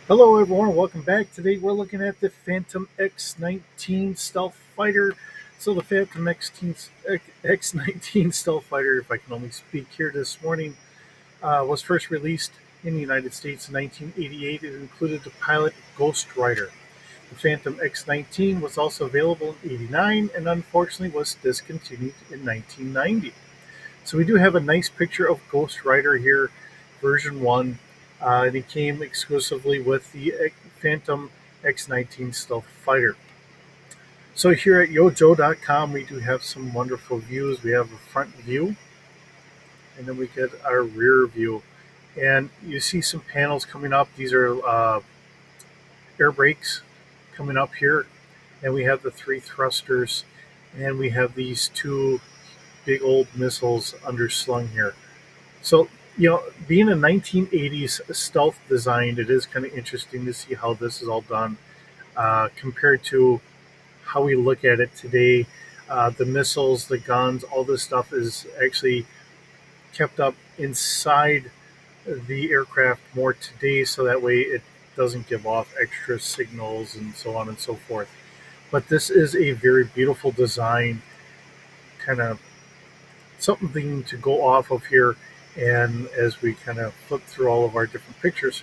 Hello, everyone. Welcome back. Today, we're looking at the Phantom X-19 Stealth Fighter. So, the Phantom X-19 Stealth Fighter, if I can only speak here this morning, was first released in the United States in 1988. It included the pilot Ghost Rider. The Phantom X-19 was also available in '89 and unfortunately was discontinued in 1990. So we do have a nice picture of Ghost Rider here, version 1. And it came exclusively with the Phantom X-19 Stealth Fighter. So here at yojo.com, we do have some wonderful views. We have a front view, and then we get our rear view. And you see some panels coming up. These are air brakes coming up here. And we have the three thrusters, and we have these two big old missiles underslung here. So, being a 1980s stealth design, it is kind of interesting to see how this is all done compared to how we look at it today. The missiles, the guns, all this stuff is actually kept up inside the aircraft more today, so that way it doesn't give off extra signals and so on and so forth. But this is a very beautiful design, kind of something to go off of here. And as we kind of flip through all of our different pictures,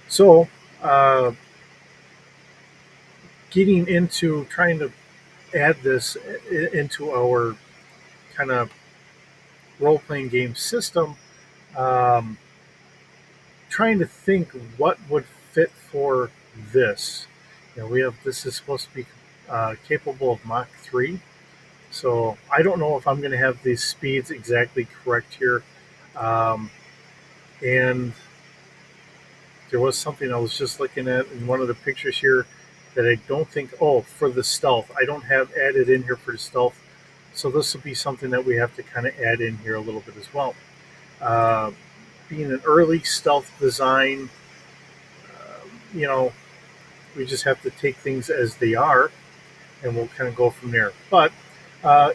so uh, getting into trying to add this into our kind of role playing game system, um, trying to think what would fit for this. We have this is supposed to be capable of Mach 3. So I don't know if I'm going to have these speeds exactly correct here. Um, and there was something I was just looking at in one of the pictures here that I don't think, oh, for the stealth. I don't have added in here for the stealth. So this will be something that we have to kind of add in here a little bit as well. Uh, Being an early stealth design, you know, we just have to take things as they are and we'll kind of go from there. But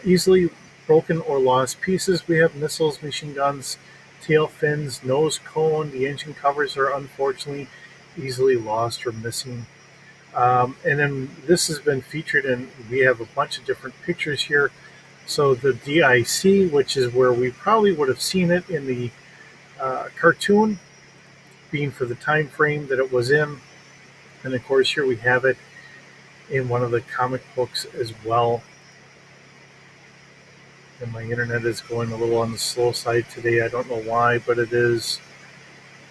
easily broken or lost pieces, we have missiles, machine guns, tail fins, nose cone. The engine covers are unfortunately easily lost or missing. And then this has been featured, and we have a bunch of different pictures here. So the DIC, which is where we probably would have seen it in the cartoon, being for the time frame that it was in. And of course, here we have it in one of the comic books as well. And my internet is going a little on the slow side today. I don't know why, but it is.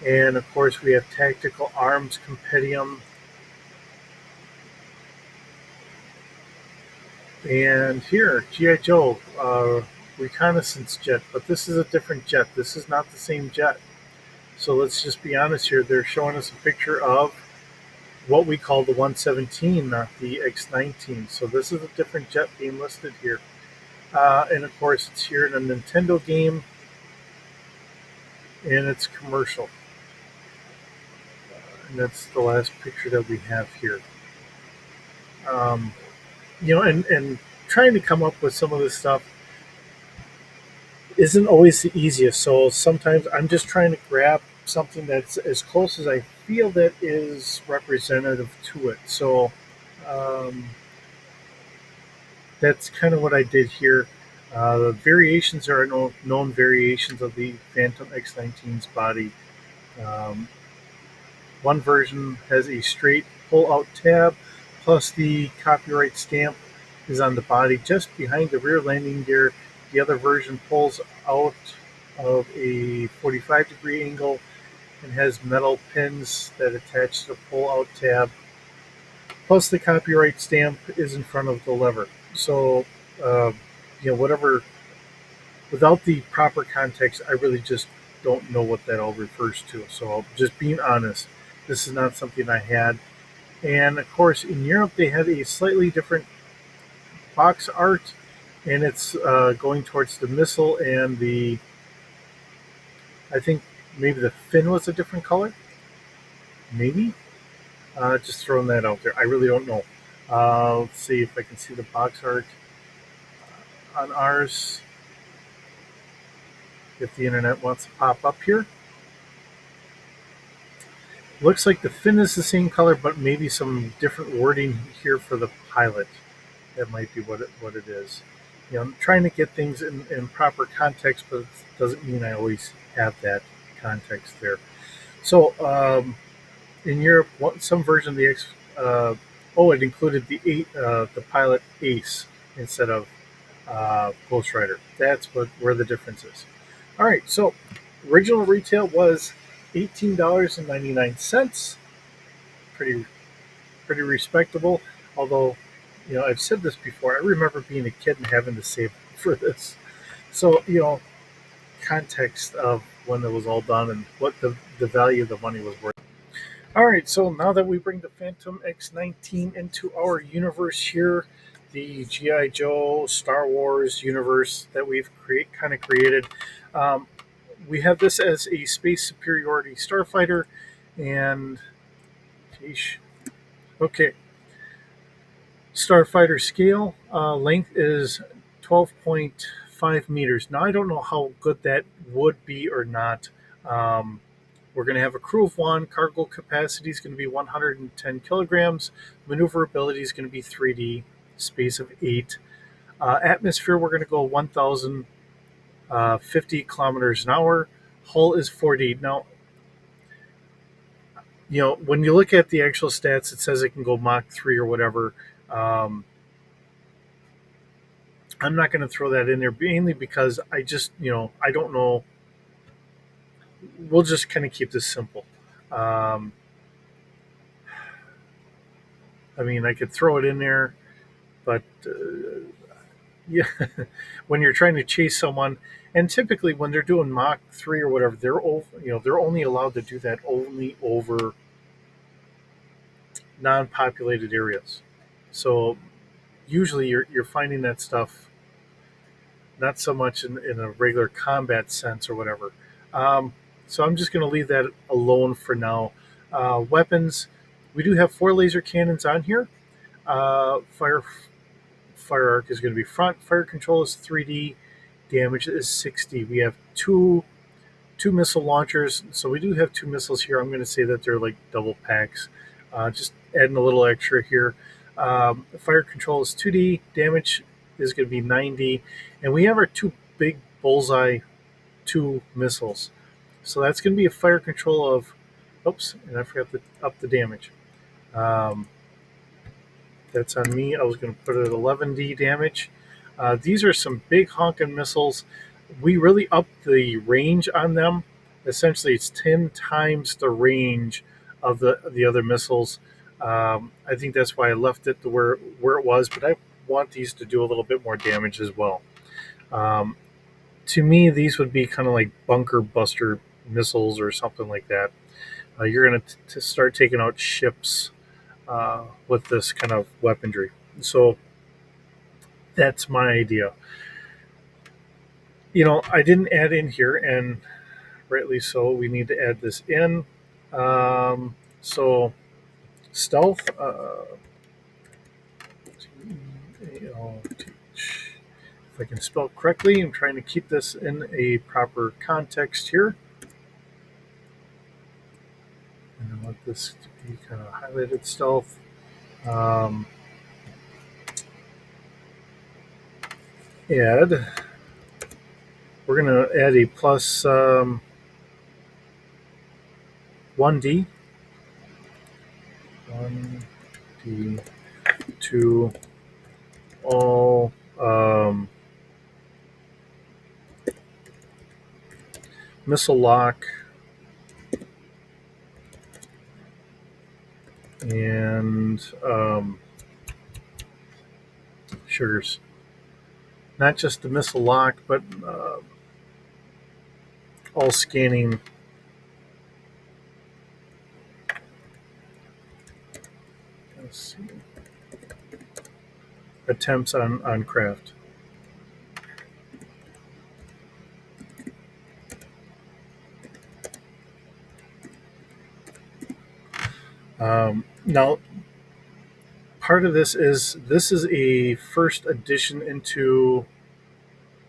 And of course, we have Tactical Arms Compendium. And here, G.I. Joe, reconnaissance jet, but this is a different jet. This is not the same jet. So let's just be honest here. They're showing us a picture of what we call the 117, not the X-19. So this is a different jet being listed here. And of course, it's here in a Nintendo game, and it's commercial. And that's the last picture that we have here. Um, and trying to come up with some of this stuff isn't always the easiest. So sometimes I'm just trying to grab something that's as close as I feel that is representative to it. So um, that's kind of what I did here. The variations are known variations of the Phantom X-19's body. Um, One version has a straight pull-out tab, plus the copyright stamp is on the body just behind the rear landing gear. The other version pulls out of a 45-degree angle and has metal pins that attach to the pull-out tab. Plus, the copyright stamp is in front of the lever. So, uh, whatever. Without the proper context, I really just don't know what that all refers to. So, just being honest, this is not something I had. And of course, in Europe, they have a slightly different box art, and it's going towards the missile and the. I think maybe the fin was a different color. Maybe. Just throwing that out there. I really don't know. Let's see if I can see the box art on ours. If the internet wants to pop up here. Looks like the fin is the same color, but maybe some different wording here for the pilot. That might be what it is. I'm trying to get things in proper context, but it doesn't mean I always have that context there. So in Europe, some version of the X, it included the pilot Ace instead of Ghost Rider. That's where the difference is. All right, so original retail was $18.99. Pretty pretty respectable. Although, I've said this before. I remember being a kid and having to save for this. So, context of when it was all done and what the value of the money was worth. All right, so now that we bring the Phantom X19 into our universe here, the GI Joe Star Wars universe that we've created, um, we have this as a space superiority starfighter, and sheesh, okay, starfighter scale length is 12.5 meters. Now I don't know how good that would be or not. Um, We're going to have a crew of one. Cargo capacity is going to be 110 kilograms. Maneuverability is going to be 3D. Space of 8. Atmosphere, we're going to go 1,050 kilometers an hour. Hull is 4D. Now, when you look at the actual stats, it says it can go Mach 3 or whatever. Um, I'm not going to throw that in there mainly because I don't know. We'll just kind of keep this simple. Um, I mean, I could throw it in there, but yeah, when you're trying to chase someone, and typically when they're doing Mach 3 or whatever, they're only allowed to do that only over non-populated areas. So usually you're finding that stuff not so much in a regular combat sense or whatever. Um, so I'm just going to leave that alone for now. Weapons, we do have 4 laser cannons on here. Fire arc is going to be front. Fire control is 3D. Damage is 60. We have two missile launchers, so we do have 2 missiles here. I'm going to say that they're like double packs. Just adding a little extra here. Fire control is 2D. Damage is going to be 90, and we have our 2 big bullseye 2 missiles. So that's going to be a fire control of. Oops, and I forgot to up the damage. Um, that's on me. I was going to put it at 11D damage. These are some big honking missiles. We really upped the range on them. Essentially, it's 10 times the range of the other missiles. I think that's why I left it to where it was, but I want these to do a little bit more damage as well. Um, to me, these would be kind of like bunker buster missiles or something like that. You're going to start taking out ships with this kind of weaponry. So that's my idea. I didn't add in here, and rightly so. We need to add this in. So stealth. If I can spell correctly, I'm trying to keep this in a proper context here. And I want this to be kind of highlighted stealth. Add. We're going to add a plus 1D. 1D to all missile lock and sugars. Not just the missile lock, but all scanning. Let's see. Attempts on craft. Now, part of this is a first addition into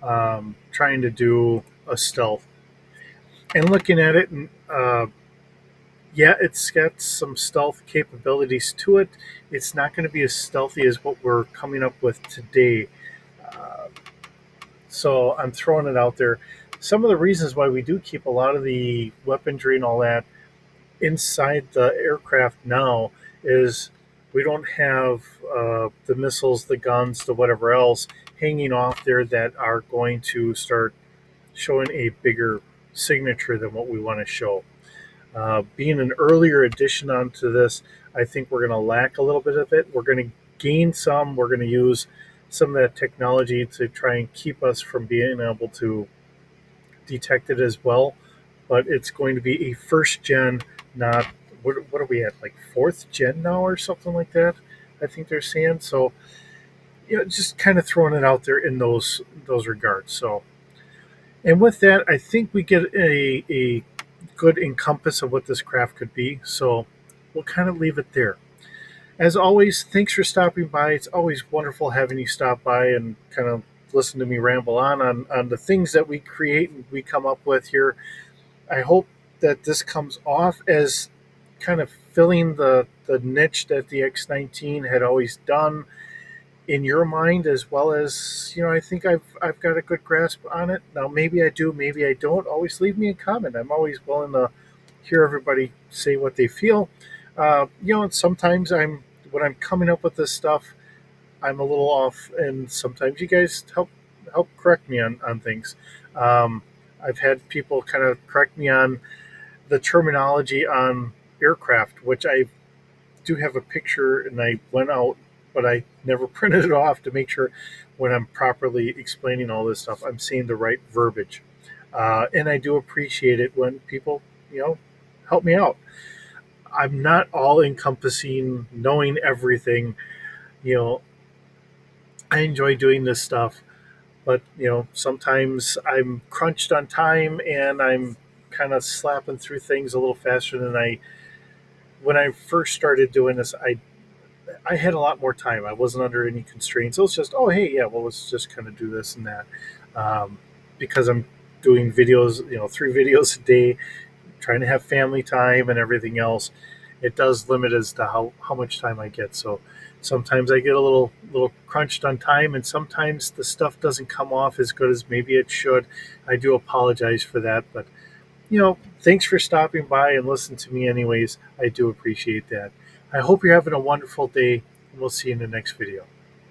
trying to do a stealth. And looking at it, Yeah, it's got some stealth capabilities to it. It's not going to be as stealthy as what we're coming up with today. Uh, so I'm throwing it out there. Some of the reasons why we do keep a lot of the weaponry and all that inside the aircraft now is we don't have the missiles, the guns, the whatever else hanging off there that are going to start showing a bigger signature than what we want to show. Being an earlier addition onto this, I think we're going to lack a little bit of it. We're going to gain some. We're going to use some of that technology to try and keep us from being able to detect it as well. But it's going to be a first gen, not what are we at, like fourth gen now or something like that. I think they're saying so. Just kind of throwing it out there in those regards. So, and with that, I think we get a good encompass of what this craft could be. So we'll kind of leave it there. As always, thanks for stopping by. It's always wonderful having you stop by and kind of listen to me ramble on the things that we create and we come up with here. I hope that this comes off as kind of filling the niche that the X19 had always done in your mind, as well as I think I've got a good grasp on it now. Maybe I do, maybe I don't. Always leave me a comment. I'm always willing to hear everybody say what they feel. And sometimes when I'm coming up with this stuff, I'm a little off, and sometimes you guys help correct me on things. um, I've had people kind of correct me on the terminology on aircraft, which I do have a picture and I went out, but I never printed it off to make sure when I'm properly explaining all this stuff, I'm saying the right verbiage. And I do appreciate it when people, help me out. I'm not all encompassing, knowing everything. You know, I enjoy doing this stuff, but sometimes I'm crunched on time and I'm kind of slapping through things a little faster than I. When I first started doing this, I had a lot more time. I wasn't under any constraints. It was just, oh, hey, yeah, well, let's just kind of do this and that. Um, because I'm doing videos, 3 videos a day, trying to have family time and everything else, it does limit as to how much time I get. So sometimes I get a little crunched on time, and sometimes the stuff doesn't come off as good as maybe it should. I do apologize for that, but thanks for stopping by and listening to me anyways. I do appreciate that. I hope you're having a wonderful day, and we'll see you in the next video.